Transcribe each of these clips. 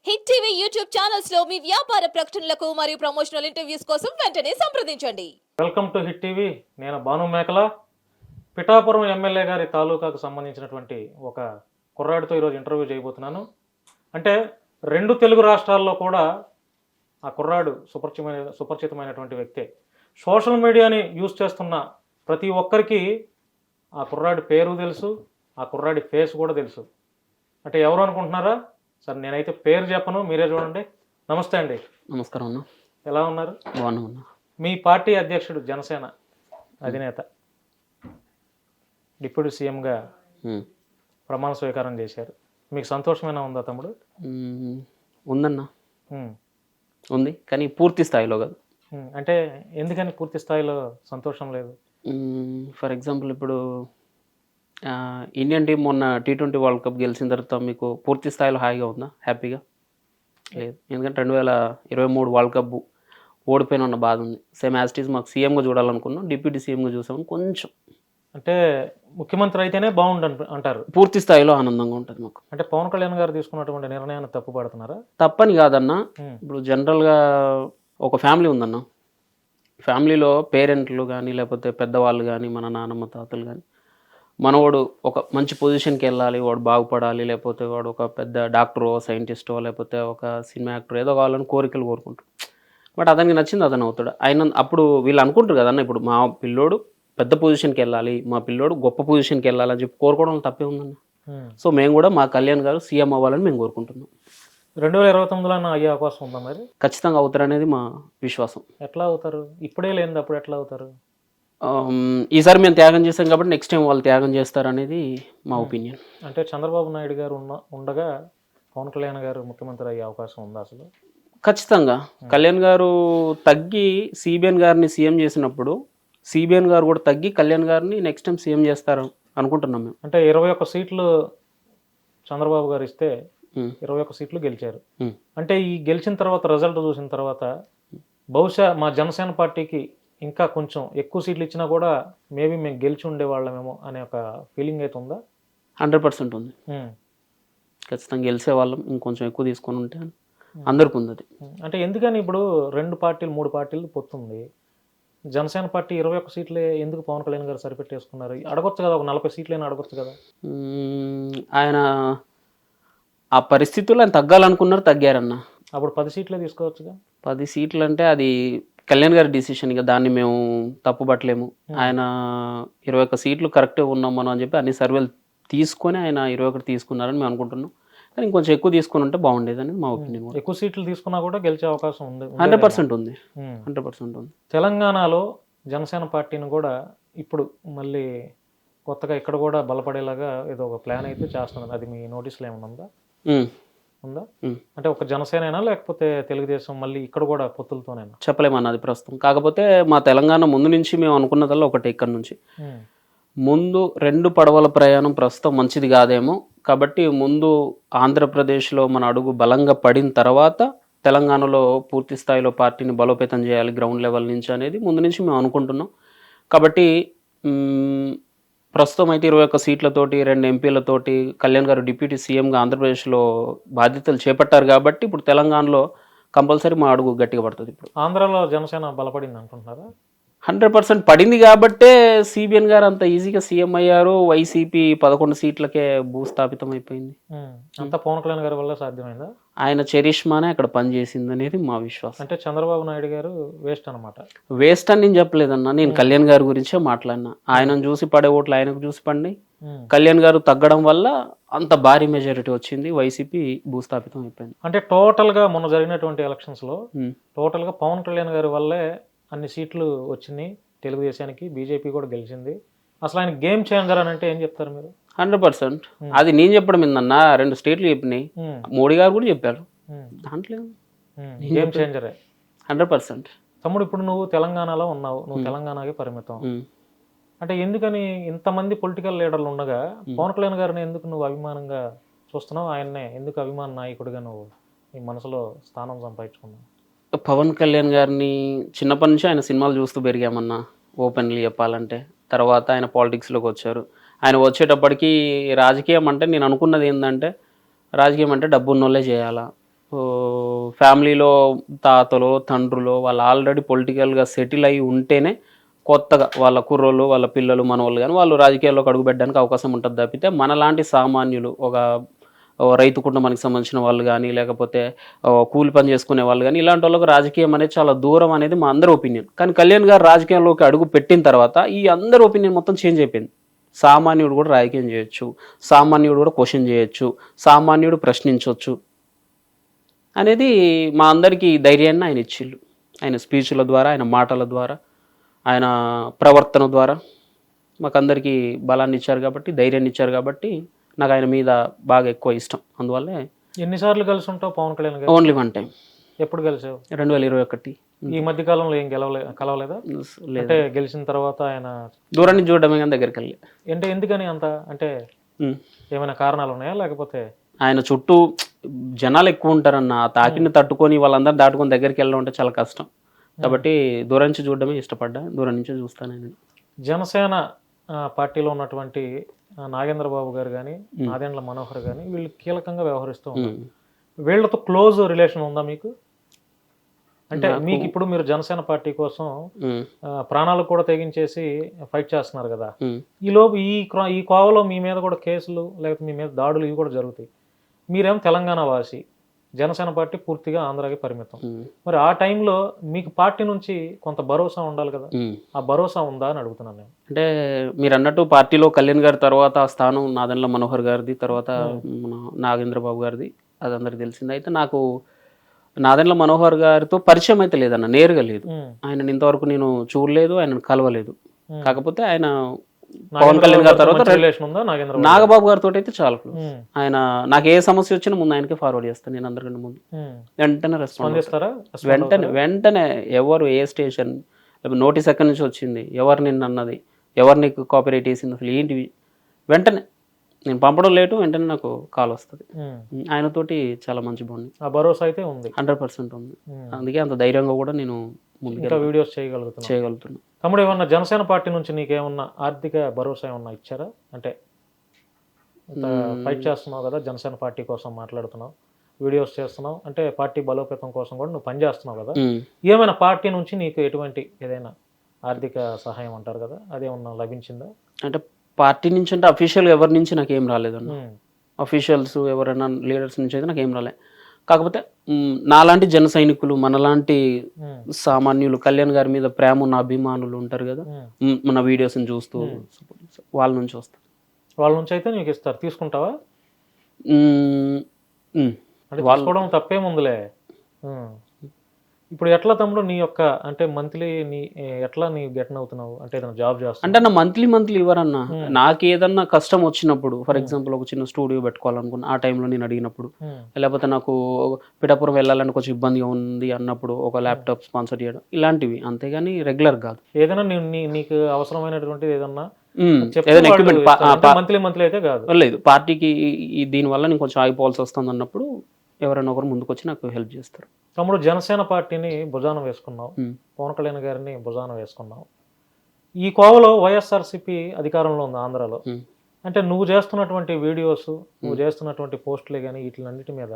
Hit TV YouTube channels లో మీ వ్యాపార ప్రకటనలకు మరియు ప్రమోషనల్ ఇంటర్వ్యూస్ కోసం వెంటనే సంప్రదించండి. Welcome to hit TV. నేను భాను మేకల. పిఠాపురం ఎమ్మెల్యే గారి తాలూకాకు సంబంధించినటువంటి ఒక కుర్రాడితో ఈరోజు ఇంటర్వ్యూ చేయబోతున్నాను. అంటే రెండు తెలుగు రాష్ట్రాల్లో కూడా ఆ కుర్రాడు సుపరిచితమైనటువంటి వ్యక్తే. సోషల్ మీడియాని యూజ్ చేస్తున్న ప్రతి ఒక్కరికి ఆ కుర్రాడి పేరు తెలుసు, ఆ కుర్రాడి ఫేస్ కూడా తెలుసు. అంటే ఎవరు అనుకుంటున్నారా? సార్ నేనైతే పేరు చెప్పను, మీరే చూడండి. నమస్తే అండి. నమస్కారం అన్న. ఎలా ఉన్నారు? బాగున్నా. మీ పార్టీ అధ్యక్షుడు, జనసేన అధినేత, డిప్యూటీ సీఎంగా ప్రమాణ స్వీకారం చేశారు. మీకు సంతోషమైన ఉందా తమ్ముడు? ఉందన్న, ఉంది, కానీ పూర్తి స్థాయిలో కాదు. అంటే ఎందుకని పూర్తి స్థాయిలో సంతోషం లేదు? ఫర్ ఎగ్జాంపుల్, ఇప్పుడు ఇండియన్ టీం మొన్న T20 వరల్డ్ కప్ గెలిచిన తర్వాత మీకు పూర్తి స్థాయిలో హాయిగా ఉందా, హ్యాపీగా? లేదు. ఎందుకంటే 2023 వరల్డ్ కప్ ఓడిపోయిన ఉన్న బాధ ఉంది. సేమ్ యాస్టీస్ మాకు సీఎంగా చూడాలనుకున్నాం, డిప్యూటీ సీఎంగా చూసామని కొంచెం. అంటే ముఖ్యమంత్రి అయితేనే బాగుండు అంటారు. పూర్తి స్థాయిలో ఆనందంగా ఉంటుంది మాకు. అంటే పవన్ కళ్యాణ్ గారు తీసుకున్నటువంటి నిర్ణయాన్ని తప్పు పడుతున్నారా? తప్పని కాదన్న. ఇప్పుడు జనరల్గా ఒక ఫ్యామిలీ ఉందన్న, ఫ్యామిలీలో పేరెంట్లు కానీ లేకపోతే పెద్దవాళ్ళు కానీ, మన నాన్నమ్మ తాతలు కానీ, మనవాడు ఒక మంచి పొజిషన్కి వెళ్ళాలి, వాడు బాగుపడాలి, లేకపోతే వాడు ఒక పెద్ద డాక్టరో సైంటిస్టో లేకపోతే ఒక సినిమా యాక్టర్ ఏదో కావాలని కోరికలు కోరుకుంటాడు. బట్ అతనికి నచ్చింది అతను అవుతాడు. ఆయన అప్పుడు వీళ్ళు అనుకుంటారు కదన్న, ఇప్పుడు మా పిల్లోడు పెద్ద పొజిషన్కి వెళ్ళాలి, మా పిల్లోడు గొప్ప పొజిషన్కి వెళ్ళాలి అని చెప్పి కోరుకోవడం తప్పే ఉందన్న. సో మేము కూడా మా కళ్యాణ్ గారు సీఎం అవ్వాలని మేము కోరుకుంటున్నాం. 2029లో అయ్యే అవకాశం ఉందా మరి? ఖచ్చితంగా అవుతారు అనేది మా విశ్వాసం. ఎట్లా అవుతారు? ఇప్పుడే లేనిది అప్పుడు ఎట్లా అవుతారు? ఈసారి మేము త్యాగం చేస్తాం కాబట్టి నెక్స్ట్ టైం వాళ్ళు త్యాగం చేస్తారనేది మా ఒపీనియన్. అంటే చంద్రబాబు నాయుడు గారు ఉండగా పవన్ కళ్యాణ్ గారు ముఖ్యమంత్రి అయ్యే అవకాశం ఉందా అసలు? ఖచ్చితంగా. కళ్యాణ్ గారు తగ్గి సిబిఎన్ గారిని సీఎం చేసినప్పుడు సిబిఎన్ గారు కూడా తగ్గి కళ్యాణ్ గారిని నెక్స్ట్ టైం సీఎం చేస్తారు అనుకుంటున్నాం మేము. అంటే 21 సీట్లు చంద్రబాబు గారు ఇస్తే 21 సీట్లు గెలిచారు. అంటే ఈ గెలిచిన తర్వాత రిజల్ట్ చూసిన తర్వాత బహుశా మా జనసేన పార్టీకి ఇంకా కొంచెం ఎక్కువ సీట్లు ఇచ్చినా కూడా మేబీ మేము గెలిచి ఉండేవాళ్ళమేమో అనే ఒక ఫీలింగ్ అయితే ఉందా? 100% ఉంది. ఖచ్చితంగా గెలిచే వాళ్ళం, ఇంకొంచెం ఎక్కువ తీసుకొని ఉంటే అందరికి ఉంది అది. అంటే ఎందుకని ఇప్పుడు 2 పార్టీలు 3 పార్టీలు పొత్తుంది, జనసేన పార్టీ 21 సీట్లే ఎందుకు పవన్ కళ్యాణ్ గారు సరిపెట్టేసుకున్నారు? అడగొచ్చు కదా, ఒక 40 సీట్లైనా అడగొచ్చు కదా. ఆయన ఆ పరిస్థితుల్లో ఆయన తగ్గాలనుకున్నారు, తగ్గారన్న. అప్పుడు 10 సీట్లే తీసుకోవచ్చుగా. 10 సీట్లు అంటే అది కళ్యాణ్ గారి డిసిషన్, ఇక దాన్ని మేము తప్పుపట్టలేము. ఆయన 21 సీట్లు కరెక్టే ఉన్నాం మనం అని చెప్పి అన్ని సర్వేలు తీసుకొని ఆయన 21 తీసుకున్నారని మేము అనుకుంటున్నాం. కానీ ఇంకొంచెం ఎక్కువ తీసుకుని ఉంటే బాగుండేది అనేది మా ఒపీనియన్. ఎక్కువ సీట్లు తీసుకున్నా కూడా గెలిచే అవకాశం ఉంది. 100% ఉంది. 100% ఉంది. తెలంగాణలో జనసేన పార్టీని కూడా ఇప్పుడు మళ్ళీ కొత్తగా ఇక్కడ కూడా బలపడేలాగా ఏదో ఒక ప్లాన్ అయితే చేస్తున్నది. అది మీ నోటీసులో ఏమన్నా ఉందా? ఉందా? అంటే ఒక జనసేన లేకపోతే తెలుగుదేశం మళ్ళీ ఇక్కడ కూడా పొత్తులతోనేనా? చెప్పలేమన్నది ప్రస్తుతం. కాకపోతే మా తెలంగాణ ముందు నుంచి మేము అనుకున్నదల్లా ఒకటి, ఇక్కడ నుంచి ముందు 2 పడవల ప్రయాణం ప్రస్తుతం మంచిది కాదేమో, కాబట్టి ముందు ఆంధ్రప్రదేశ్లో మన అడుగు బలంగా పడిన తర్వాత తెలంగాణలో పూర్తి స్థాయిలో పార్టీని బలోపేతం చేయాలి గ్రౌండ్ లెవెల్ నుంచి అనేది ముందు నుంచి మేము అనుకుంటున్నాం. కాబట్టి ప్రస్తుతం అయితే 21 సీట్లతోటి 2 ఎంపీలతోటి కళ్యాణ్ గారు డిప్యూటీ సీఎంగా ఆంధ్రప్రదేశ్లో బాధ్యతలు చేపట్టారు కాబట్టి ఇప్పుడు తెలంగాణలో కంపల్సరీ మా అడుగు గట్టిగా పడుతుంది. ఇప్పుడు ఆంధ్రాలో జనసేన బలపడింది అనుకుంటున్నారా? 100% పడింది కాబట్టే సిబిఎన్ గారు అంత ఈజీగా సీఎం అయ్యారు. వైసీపీ 11 సీట్లకే భూస్థాపితం అయిపోయింది. అంతా పవన్ కళ్యాణ్ గారి వల్ల సాధ్యమైందా? ఆయన చరిష్మానే అక్కడ పనిచేసింది అనేది మా విశ్వాసం. అంటే చంద్రబాబు నాయుడు గారు వేస్ట్ అనమాట? వేస్ట్ అని నేను చెప్పలేదన్నా, నేను కళ్యాణ్ గారి గురించే మాట్లాడినా. ఆయనను చూసి పడే ఓట్లు ఆయనకు చూసి పడి కళ్యాణ్ గారు తగ్గడం వల్ల అంత భారీ మెజారిటీ వచ్చింది, వైసీపీ భూస్థాపితం అయిపోయింది. అంటే టోటల్గా మొన్న జరిగినటువంటి ఎలక్షన్స్లో టోటల్గా పవన్ కళ్యాణ్ గారి వల్లే అన్ని సీట్లు వచ్చినాయి తెలుగుదేశానికి, బీజేపీ కూడా గెలిచింది. అసలు ఆయన గేమ్ చేంజర్ అని అంటే ఏం చెప్తారు మీరు? 100%. అది నేను చెప్పడం ఏందన్నా, 2 స్టేట్లు చెప్పినాయి, మోడీ గారు కూడా చెప్పారు. దాంట్లో గేమ్ చేంజరే 100%. తమ్ముడు, ఇప్పుడు నువ్వు తెలంగాణలో ఉన్నావు, నువ్వు తెలంగాణకి పరిమితం. అంటే ఎందుకని ఇంతమంది పొలిటికల్ లీడర్లు ఉండగా పవన్ కళ్యాణ్ గారిని ఎందుకు నువ్వు అభిమానంగా చూస్తున్నావు? ఆయన్నే ఎందుకు అభిమాన నాయకుడిగా నువ్వు నీ మనసులో స్థానం సంపాదించుకున్నావు? పవన్ కళ్యాణ్ గారిని చిన్నప్పటి నుంచి ఆయన సినిమాలు చూస్తూ పెరిగామన్నా, ఓపెన్లీ చెప్పాలంటే. తర్వాత ఆయన పాలిటిక్స్లోకి వచ్చారు. ఆయన వచ్చేటప్పటికి రాజకీయం అంటే నేను అనుకున్నది ఏంటంటే, రాజకీయం అంటే డబ్బు ఉన్నోళ్ళే చేయాలా, ఫ్యామిలీలో తాతలో తండ్రులో వాళ్ళు ఆల్రెడీ పొలిటికల్గా సెటిల్ అయి ఉంటేనే కొత్తగా వాళ్ళ కుర్రోళ్ళు వాళ్ళ పిల్లలు మనవాళ్ళు కానీ వాళ్ళు రాజకీయాల్లోకి అడుగుపెట్టడానికి అవకాశం ఉంటుంది తప్పితే మనలాంటి సామాన్యులు ఓ రైతు కుటుంబానికి సంబంధించిన వాళ్ళు కానీ లేకపోతే కూలి పని చేసుకునే వాళ్ళు కానీ ఇలాంటి వాళ్ళకి రాజకీయం అనేది చాలా దూరం అనేది మా అందరి ఒపీనియన్. కానీ కళ్యాణ్ గారు రాజకీయంలోకి అడుగు పెట్టిన తర్వాత ఈ అందరి ఒపీనియన్ మొత్తం చేంజ్ అయిపోయింది. సామాన్యుడు కూడా రాజకీయం చేయొచ్చు, సామాన్యుడు కూడా క్వశ్చన్ చేయొచ్చు, సామాన్యుడు ప్రశ్నించవచ్చు అనేది మా అందరికీ ధైర్యాన్ని ఆయన ఇచ్చిళ్ళు. ఆయన స్పీచ్ల ద్వారా, ఆయన మాటల ద్వారా, ఆయన ప్రవర్తన ద్వారా మాకందరికీ బలాన్ని ఇచ్చారు కాబట్టి, ధైర్యాన్ని ఇచ్చారు కాబట్టి నాకు ఆయన మీద బాగా ఎక్కువ ఇష్టం. అందువల్లే ఎన్నిసార్లు కలిసి ఉంటావు పవన్ కళ్యాణ్ గారు? Only one time. ఎప్పుడు కలిసావు? 2021. ఈ మధ్య కాలంలో ఏం కలవలేదా? అంటే గెలిచిన తర్వాత ఆయన దూరం నుంచి చూడడమే కానీ దగ్గరికి వెళ్ళి. అంటే ఎందుకని అంత, అంటే ఏమైనా కారణాలు ఉన్నాయా లేకపోతే? ఆయన చుట్టూ జనాలు ఎక్కువ ఉంటారన్న, ఆ తాకిని తట్టుకొని వాళ్ళందరూ దాటుకొని దగ్గరికి వెళ్ళడం అంటే చాలా కష్టం కాబట్టి దూరం నుంచి చూడడమే ఇష్టపడ్డా. దూరం నుంచి చూస్తాను నేను. జనసేన పార్టీలో ఉన్నటువంటి నాగేంద్ర బాబు గారు కానీ నాదెండ్ల మనోహర్ కానీ వీళ్ళు కీలకంగా వ్యవహరిస్తూ ఉన్నారు. వీళ్ళతో క్లోజ్ రిలేషన్ ఉందా మీకు? అంటే మీకు ఇప్పుడు మీరు జనసేన పార్టీ కోసం ప్రాణాలు కూడా తెగించేసి ఫైట్ చేస్తున్నారు కదా, ఈలోపు ఈ కోవలో మీ మీద కూడా కేసులు లేకపోతే మీ మీద దాడులు ఇవి కూడా జరుగుతాయి. మీరేమో తెలంగాణ వాసి, జనసేన పార్టీ పూర్తిగా ఆంధ్రాకి పరిమితం. మరి ఆ టైంలో మీకు పార్టీ నుంచి కొంత భరోసా ఉండాలి కదా, ఆ భరోసా ఉందా అని అడుగుతున్నాను నేను. అంటే మీరు అన్నట్టు పార్టీలో కళ్యాణ్ గారి తర్వాత ఆ స్థానం నాదెండ్ల మనోహర్ గారిది, తర్వాత మన నాగేంద్ర బాబు గారిది, అది అందరికి తెలిసింది. అయితే నాకు నాదెండ్ల మనోహర్ గారితో పరిచయం అయితే లేదన్న, నేరుగా లేదు. ఆయన ఇంతవరకు నేను చూడలేదు, ఆయన కలవలేదు. కాకపోతే ఆయన పవన్ కళ్యాణ్ గారి తర్వాత నాగబాబు గారితో అయితే చాలా క్లోజ్. ఆయన నాకు ఏ సమస్య వచ్చినా ముందు ఆయనకే ఫార్వర్డ్ చేస్తాను నేను, అందరికంటే ముందు. వెంటనే రెస్పాండ్ చేస్తారా? వెంటనే ఎవరు ఏ స్టేషన్ నోటీస్ ఎక్కడి నుంచి వచ్చింది, ఎవరు నిన్ను అన్నది, ఎవరు నీకు కాపీరైట్ వేసింది, అసలు ఏంటివి, వెంటనే నేను పంపడం లేటు, వెంటనే నాకు కాల్ వస్తుంది. ఆయనతోటి చాలా మంచి బాగుంది. ఆ భరోసా అయితే ఉంది, 100% ఉంది. అందుకే అంత ధైర్యంగా కూడా నేను వీడియోస్ చేయగలుగుతున్నా. తమ్ముడు, ఏమన్నా జనసేన పార్టీ నుంచి నీకేమన్నా ఆర్థిక భరోసా ఏమన్నా ఇచ్చారా? అంటే ఫైట్ చేస్తున్నావు కదా, జనసేన పార్టీ కోసం మాట్లాడుతున్నావు, వీడియోస్ చేస్తున్నావు, అంటే పార్టీ బలోపేతం కోసం కూడా నువ్వు పనిచేస్తున్నావు కదా, ఏమైనా పార్టీ నుంచి నీకు ఎటువంటి ఏదైనా ఆర్థిక సహాయం అంటారు కదా, అదేమన్నా లభించిందా? అంటే పార్టీ నుంచి అంటే అఫీషియల్గా ఎవరి నుంచి నాకు ఏం రాలేదన్న. అఫీషియల్స్ ఎవరైనా లీడర్స్ నుంచి అయితే నాకు ఏం రాలేదు. కాకపోతే నాలాంటి జన సైనికులు, మనలాంటి సామాన్యులు, కళ్యాణ్ గారి మీద ప్రేమ ఉన్న అభిమానులు ఉంటారు కదా, మన వీడియోస్ని చూస్తూ వాళ్ళ నుంచి వస్తారు. వాళ్ళ నుంచి అయితే నీకు ఇస్తారు, తీసుకుంటావా? అంటే తీసుకోవడం తప్పేముందులే. ఇప్పుడు ఎట్లా తమ్ముడు నీ యొక్క అంటే మంత్లీ ఎట్లా నీ గెటన్ అవుతున్నావు? అంటే ఏదైనా జాబ్ చేస్తావు అంటే నా మంత్లీ ఇవ్వరన్నా. నాకు ఏదన్నా కష్టం వచ్చినప్పుడు, ఫర్ ఎగ్జాంపుల్ ఒక చిన్న స్టూడియో పెట్టుకోవాలనుకున్నా, ఆ టైంలో నేను అడిగినప్పుడు, లేకపోతే నాకు పిఠాపురం వెళ్ళాలని కొంచెం ఇబ్బందిగా ఉంది అన్నప్పుడు ఒక ల్యాప్టాప్ స్పాన్సర్ చేయడం, ఇలాంటివి. అంతేగాని రెగ్యులర్ కాదు. ఏదైనా నీకు అవసరమైనటువంటిది ఏదన్నా మంత్లీ అయితే కాదు. లేదు, పార్టీకి దీనివల్ల నేను కొంచెం ఆగిపోవాల్సి వస్తుంది అన్నప్పుడు ఎవరైనా ఒకరు ముందుకు వచ్చి నాకు హెల్ప్ చేస్తారు. తమ్ముడు, జనసేన పార్టీని భుజాన వేసుకున్నావు, పవన్ కళ్యాణ్ గారిని భుజాన వేసుకున్నావు. ఈ కోవలో వైఎస్ఆర్సీపీ అధికారంలో ఉంది ఆంధ్రాలో. అంటే నువ్వు చేస్తున్నటువంటి వీడియోస్, నువ్వు చేస్తున్నటువంటి పోస్టులే కానీ వీటిలన్నిటి మీద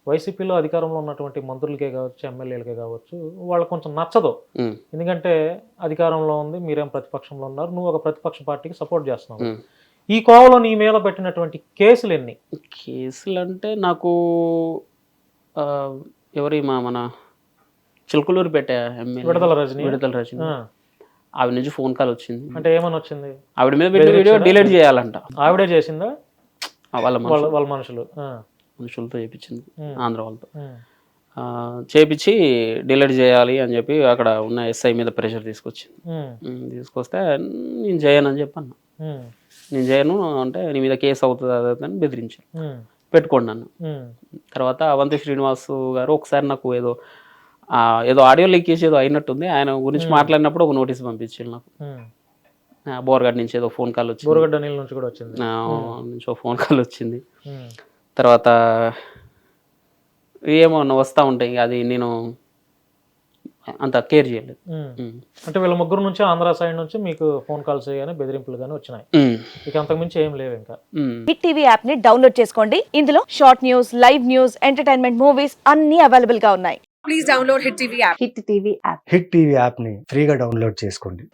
వైసీపీలో అధికారంలో ఉన్నటువంటి మంత్రులకే కావచ్చు, ఎమ్మెల్యేలకే కావచ్చు, వాళ్ళకు కొంచెం నచ్చదు. ఎందుకంటే అధికారంలో ఉంది, మీరేం ప్రతిపక్షంలో ఉన్నారు, నువ్వు ఒక ప్రతిపక్ష పార్టీకి సపోర్ట్ చేస్తున్నావు. ఈ కోవలో నీ మీద పెట్టినటువంటి కేసులు ఎన్ని? కేసులు అంటే నాకు మన చిలుకలూరు పెట్టే విడతల రజని ఆవిడ నుంచి ఫోన్ కాల్ వచ్చింది. అంటే ఏమని వచ్చింది? ఆవిడ మీద వీడియో డిలీట్ చేయాలంట. ఆవిడే చేసిందా? వాళ్ళ మనుషులతో చేపించింది, ఆంధ్ర వాళ్ళతో చేపించి డిలీట్ చేయాలి అని చెప్పి అక్కడ ఉన్న ఎస్ఐ మీద ప్రెషర్ తీసుకొస్తే నేను చేయనని చెప్పాను. నేను చేయను అంటే నీ మీద కేసు అవుతుంది అని బెదిరించాను, పెట్టుకోండి నన్ను. తర్వాత అవంతి శ్రీనివాస్ గారు ఒకసారి నాకు ఏదో ఆడియో లీకేజ్ ఏదో అయినట్టుంది, ఆయన గురించి మాట్లాడినప్పుడు ఒక నోటీస్ పంపించారు నాకు. బోర్గడ్ నుంచి ఏదో ఫోన్ కాల్ వచ్చింది, బోర్గడ్ నుంచి కూడా వచ్చింది, నుంచి ఫోన్ కాల్ వచ్చింది. తర్వాత ఏమో వస్తూ ఉంటాయి, అది నేను అంత కేర్ చేయలేదు. అంటే వీళ్ళ ముగ్గురు నుంచి ఆంధ్ర సైడ్ నుంచి మీకు ఫోన్ కాల్స్ కానీ బెదిరింపులు కానీ వచ్చినాయి, ఇక అంతకుమించి ఏం లేవు ఇంకా. హిట్ టీవీ యాప్ ని డౌన్లోడ్ చేసుకోండి. ఇందులో short news, live news, entertainment movies అన్ని అవైలబుల్ గా ఉన్నాయి. హిట్ టీవీ యాప్ ని ఫ్రీగా డౌన్లోడ్ చేసుకోండి.